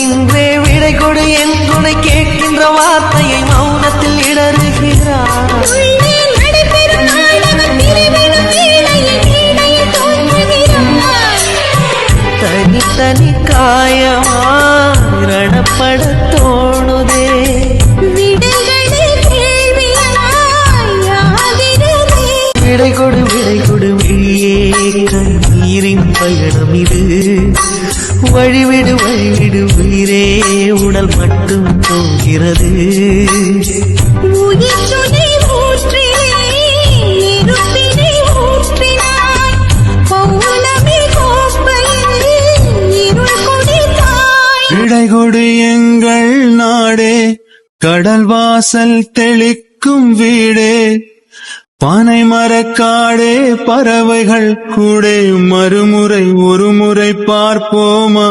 இன்றே விடை கொடு என் துணை கேட்கின்ற வார்த்தையை மௌனத்தில் இடறுகிறார். தனி தனி காயமாரணப்பட தோணுதே. விடை கொடு விழியே கண்ணீரின் பயணம் இது. வழிவிடு உயிரே உடல் மட்டும் போகிறது. விடை கொடு எங்கள் நாடே கடல் வாசல் தெளிக்கும் வீடே. பானை மரக்காடே பறவைகள் கூட மறுமுறை ஒரு முறை பார்ப்போமா.